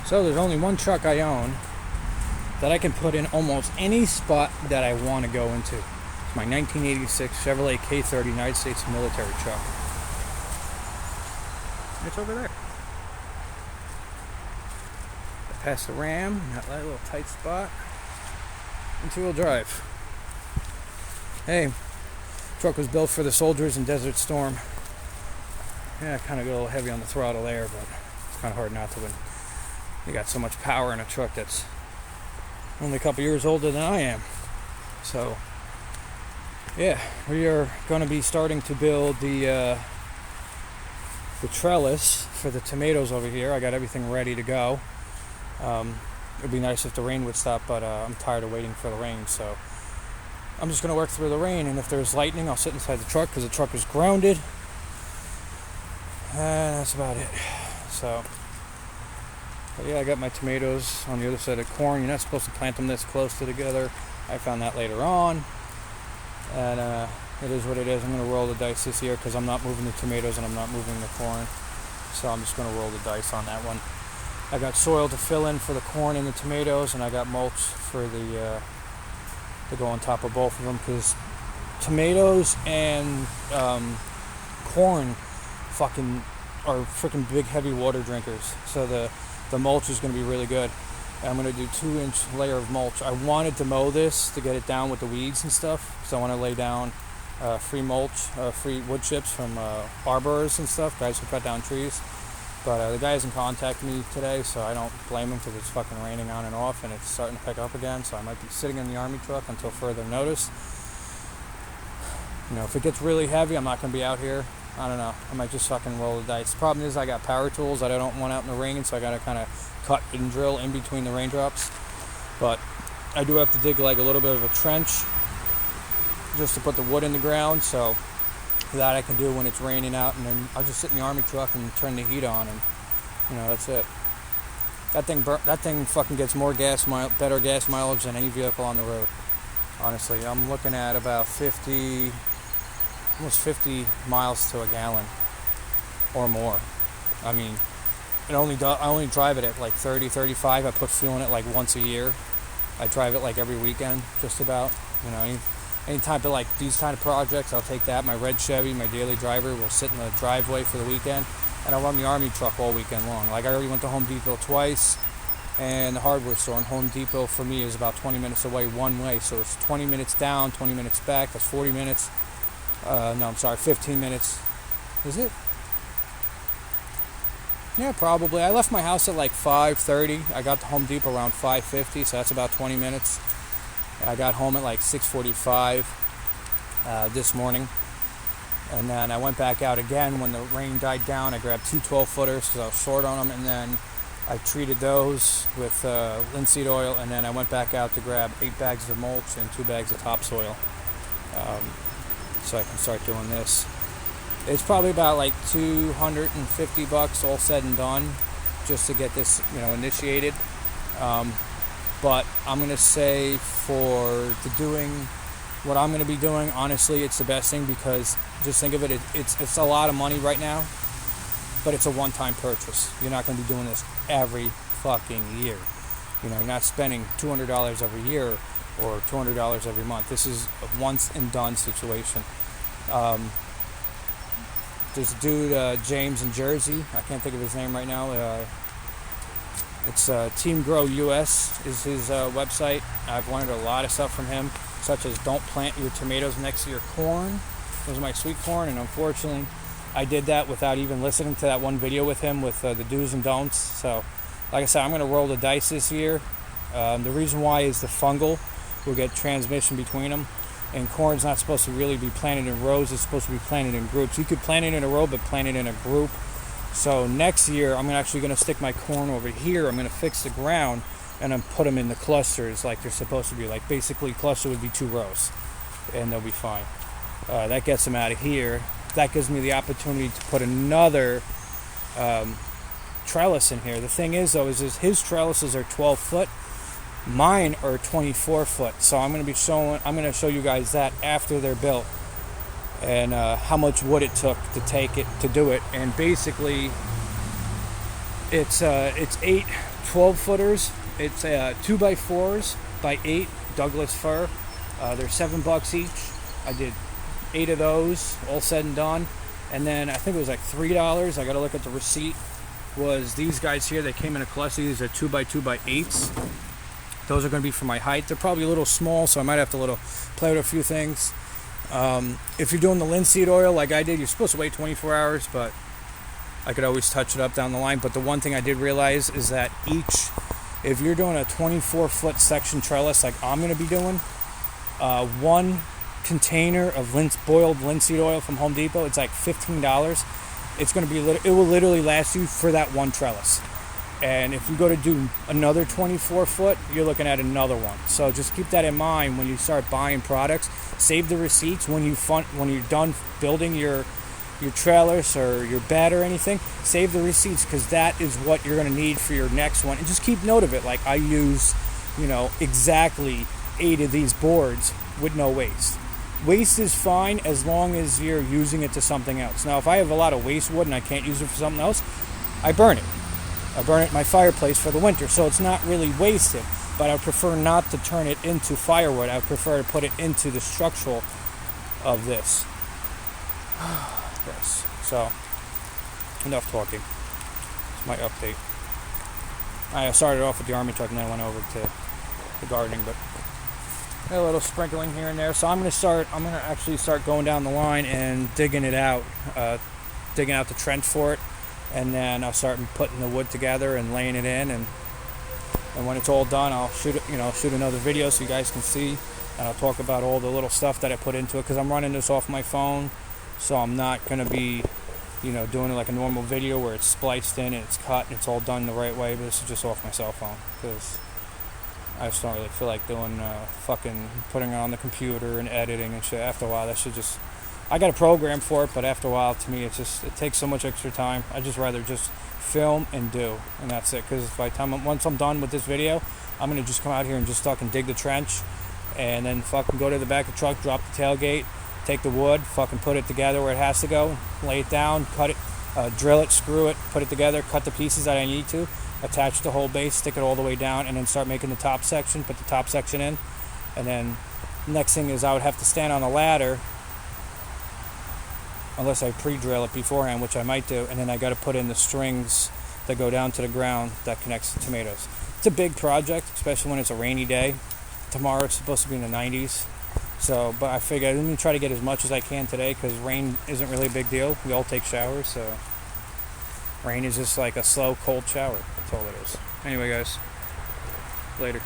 So there's only one truck I own that I can put in almost any spot that I want to go into. It's my 1986 Chevrolet K30 United States military truck. It's over there. I passed the Ram, that little tight spot, and two-wheel drive. Hey, truck was built for the soldiers in Desert Storm. Yeah, I kind of got a little heavy on the throttle there, but it's kind of hard not to when you got so much power in a truck that's only a couple years older than I am. So, yeah, we are going to be starting to build the trellis for the tomatoes over here. I got everything ready to go. It'd be nice if the rain would stop, but I'm tired of waiting for the rain, so I'm just going to work through the rain, and if there's lightning, I'll sit inside the truck because the truck is grounded. And that's about it. So, but yeah, I got my tomatoes on the other side of corn. You're not supposed to plant them this close to together. I found that later on. And it is what it is. I'm going to roll the dice this year because I'm not moving the tomatoes and I'm not moving the corn. So I'm just going to roll the dice on that one. I got soil to fill in for the corn and the tomatoes, and I got mulch for the to go on top of both of them because tomatoes and corn are freaking big heavy water drinkers. So the mulch is going to be really good. And I'm going to do 2-inch layer of mulch. I wanted to mow this to get it down with the weeds and stuff. So I want to lay down free mulch, free wood chips from arborers and stuff, guys who cut down trees. But the guy hasn't contacted me today, so I don't blame him because it's fucking raining on and off and it's starting to pick up again. So I might be sitting in the army truck until further notice. You know, if it gets really heavy, I'm not going to be out here. I don't know. I might just fucking roll the dice. The problem is I got power tools that I don't want out in the rain, so I got to kind of cut and drill in between the raindrops. But I do have to dig like a little bit of a trench just to put the wood in the ground, so that I can do when it's raining out, and then I'll just sit in the army truck and turn the heat on, and you know, that's it. That thing fucking gets more better gas mileage than any vehicle on the road. Honestly, I'm looking at about almost 50 miles to a gallon or more. I mean, I only drive it at like 30, 35. I put fuel in it like once a year. I drive it like every weekend, just about. You know, any time to like these kind of projects, I'll take that. My red Chevy, my daily driver, will sit in the driveway for the weekend, and I'll run the army truck all weekend long. Like I already went to Home Depot twice, and the hardware store. And Home Depot for me is about 20 minutes away one way, so it's 20 minutes down, 20 minutes back. That's 40 minutes. No, I'm sorry, 15 minutes. Is it? Yeah, probably. I left my house at like 5:30. I got to Home Depot around 5:50, so that's about 20 minutes. I got home at like 6:45 this morning. And then I went back out again when the rain died down. I grabbed 2 12-footers because I was short on them, and then I treated those with linseed oil, and then I went back out to grab 8 bags of mulch and 2 bags of topsoil. So I can start doing this. It's probably about like $250 all said and done just to get this, you know, initiated. But I'm going to say for the doing what I'm going to be doing, honestly, it's the best thing because just think of it, it's a lot of money right now, but it's a one-time purchase. You're not going to be doing this every fucking year. You know, you're not spending $200 every year or $200 every month. This is a once and done situation. There's a dude, James in Jersey. I can't think of his name right now. It's Team Grow US is his website. I've learned a lot of stuff from him, such as don't plant your tomatoes next to your corn. Those are my sweet corn, and unfortunately, I did that without even listening to that one video with him with the do's and don'ts. So, like I said, I'm going to roll the dice this year. The reason why is the fungal will get transmission between them. And corn's not supposed to really be planted in rows. It's supposed to be planted in groups. You could plant it in a row, but plant it in a group. So next year, I'm actually going to stick my corn over here. I'm going to fix the ground and then put them in the clusters like they're supposed to be. Like basically, cluster would be 2 rows, and they'll be fine. That gets them out of here. That gives me the opportunity to put another trellis in here. The thing is, though, is his trellises are 12 foot. Mine are 24 foot, so I'm going to show you guys that after they're built, and how much wood it took to do it. And basically, It's 8 12-footers. It's 2x4s by 8 Douglas fir. They're $7 each. I did 8 of those, all said and done. And then I think it was like $3. I got to look at the receipt. Was these guys here? They came in a cluster. These are 2x2x8s. Those are going to be for my height. They're probably a little small, so I might have to play with a few things. If you're doing the linseed oil like I did, you're supposed to wait 24 hours, but I could always touch it up down the line. But the one thing I did realize is that if you're doing a 24-foot section trellis like I'm going to be doing, one container of boiled linseed oil from Home Depot, it's like $15. It's going to be it will literally last you for that one trellis. And if you go to do another 24-foot, you're looking at another one. So just keep that in mind when you start buying products. Save the receipts when you're done building your trellis or your bed or anything. Save the receipts, because that is what you're going to need for your next one. And just keep note of it. Like I use, exactly 8 of these boards with no waste. Waste is fine as long as you're using it to something else. Now, if I have a lot of waste wood and I can't use it for something else, I burn it. I burn it in my fireplace for the winter, so it's not really wasted. But I prefer not to turn it into firewood. I prefer to put it into the structural of this. Yes. So, enough talking. It's my update. I started off with the army truck and then I went over to the gardening, but a little sprinkling here and there. So I'm gonna actually start going down the line and digging it out, digging out the trench for it, and then I'll start putting the wood together and laying it in, and when it's all done, I'll shoot another video so you guys can see, and I'll talk about all the little stuff that I put into it, because I'm running this off my phone, so I'm not gonna be doing it like a normal video where it's spliced in and it's cut and it's all done the right way. But this is just off my cell phone, because I just don't really feel like doing putting it on the computer and editing and shit. After a while, that should just, I got a program for it, but after a while, to me, it takes so much extra time. I just rather just film and do, and that's it. Because by the time once I'm done with this video, I'm gonna just come out here and just fucking dig the trench, and then fucking go to the back of the truck, drop the tailgate, take the wood, fucking put it together where it has to go, lay it down, cut it, drill it, screw it, put it together, cut the pieces that I need to, attach the whole base, stick it all the way down, and then start making the top section, put the top section in. And then next thing is I would have to stand on a ladder, unless I pre-drill it beforehand, which I might do, and then I got to put in the strings that go down to the ground that connects the tomatoes. It's a big project, especially when it's a rainy day. Tomorrow it's supposed to be in the 90s. So, but I figured let me try to get as much as I can today, because rain isn't really a big deal. We all take showers, so rain is just like a slow, cold shower. That's all it is. Anyway, guys, later.